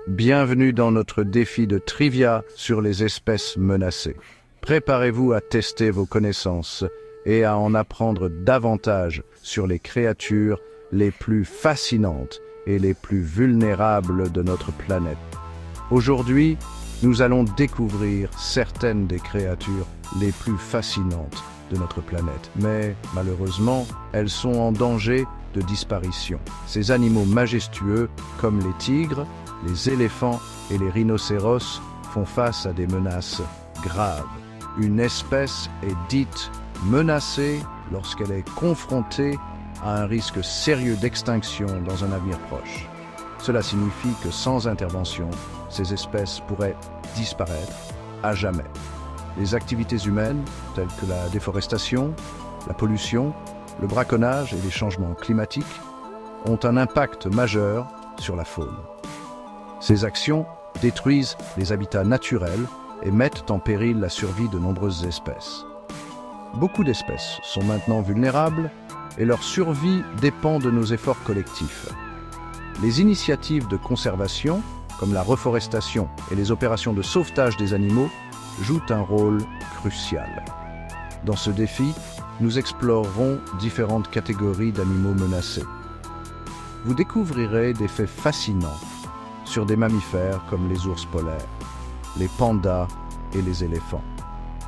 Bienvenue dans notre défi de trivia sur les espèces menacées. Préparez-vous à tester vos connaissances et à en apprendre davantage sur les créatures les plus fascinantes et les plus vulnérables de notre planète. Aujourd'hui, nous allons découvrir certaines des créatures les plus fascinantes de notre planète. Mais malheureusement, elles sont en danger de disparition. Ces animaux majestueux, comme les tigres, les éléphants et les rhinocéros, font face à des menaces graves. Une espèce est dite menacée lorsqu'elle est confrontée à un risque sérieux d'extinction dans un avenir proche. Cela signifie que sans intervention, ces espèces pourraient disparaître à jamais. Les activités humaines, telles que la déforestation, la pollution, le braconnage et les changements climatiques, ont un impact majeur sur la faune. Ces actions détruisent les habitats naturels et mettent en péril la survie de nombreuses espèces. Beaucoup d'espèces sont maintenant vulnérables et leur survie dépend de nos efforts collectifs. Les initiatives de conservation, comme la reforestation et les opérations de sauvetage des animaux, jouent un rôle crucial. Dans ce défi, nous explorerons différentes catégories d'animaux menacés. Vous découvrirez des faits fascinants sur des mammifères comme les ours polaires, les pandas et les éléphants.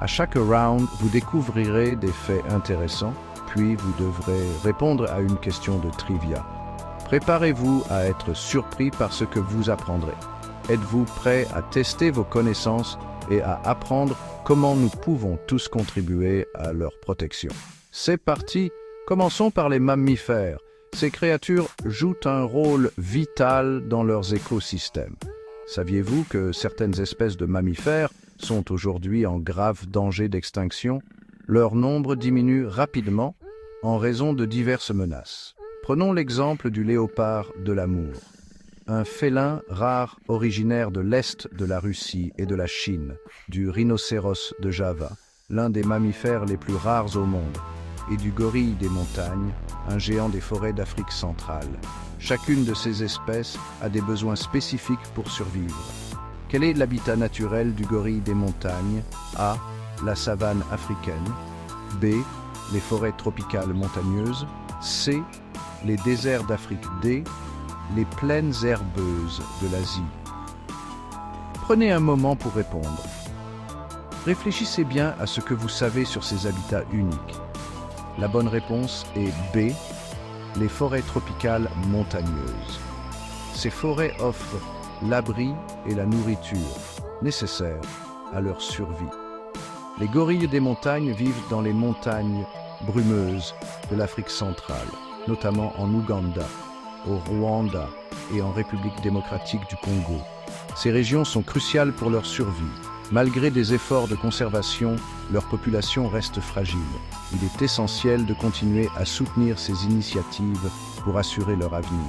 À chaque round, vous découvrirez des faits intéressants, puis vous devrez répondre à une question de trivia. Préparez-vous à être surpris par ce que vous apprendrez. Êtes-vous prêt à tester vos connaissances et à apprendre comment nous pouvons tous contribuer à leur protection? C'est parti! Commençons par les mammifères. Ces créatures jouent un rôle vital dans leurs écosystèmes. Saviez-vous que certaines espèces de mammifères sont aujourd'hui en grave danger d'extinction? Leur nombre diminue rapidement en raison de diverses menaces. Prenons l'exemple du léopard de l'Amour, un félin rare originaire de l'Est de la Russie et de la Chine, du rhinocéros de Java, l'un des mammifères les plus rares au monde, et du gorille des montagnes, un géant des forêts d'Afrique centrale. Chacune de ces espèces a des besoins spécifiques pour survivre. Quel est l'habitat naturel du gorille des montagnes? A. La savane africaine. B. Les forêts tropicales montagneuses. C. Les déserts d'Afrique. D. Les plaines herbeuses de l'Asie. Prenez un moment pour répondre. Réfléchissez bien à ce que vous savez sur ces habitats uniques. La bonne réponse est B. Les forêts tropicales montagneuses. Ces forêts offrent l'abri et la nourriture nécessaires à leur survie. Les gorilles des montagnes vivent dans les montagnes brumeuses de l'Afrique centrale, notamment en Ouganda, au Rwanda et en République démocratique du Congo. Ces régions sont cruciales pour leur survie. Malgré des efforts de conservation, leur population reste fragile. Il est essentiel de continuer à soutenir ces initiatives pour assurer leur avenir.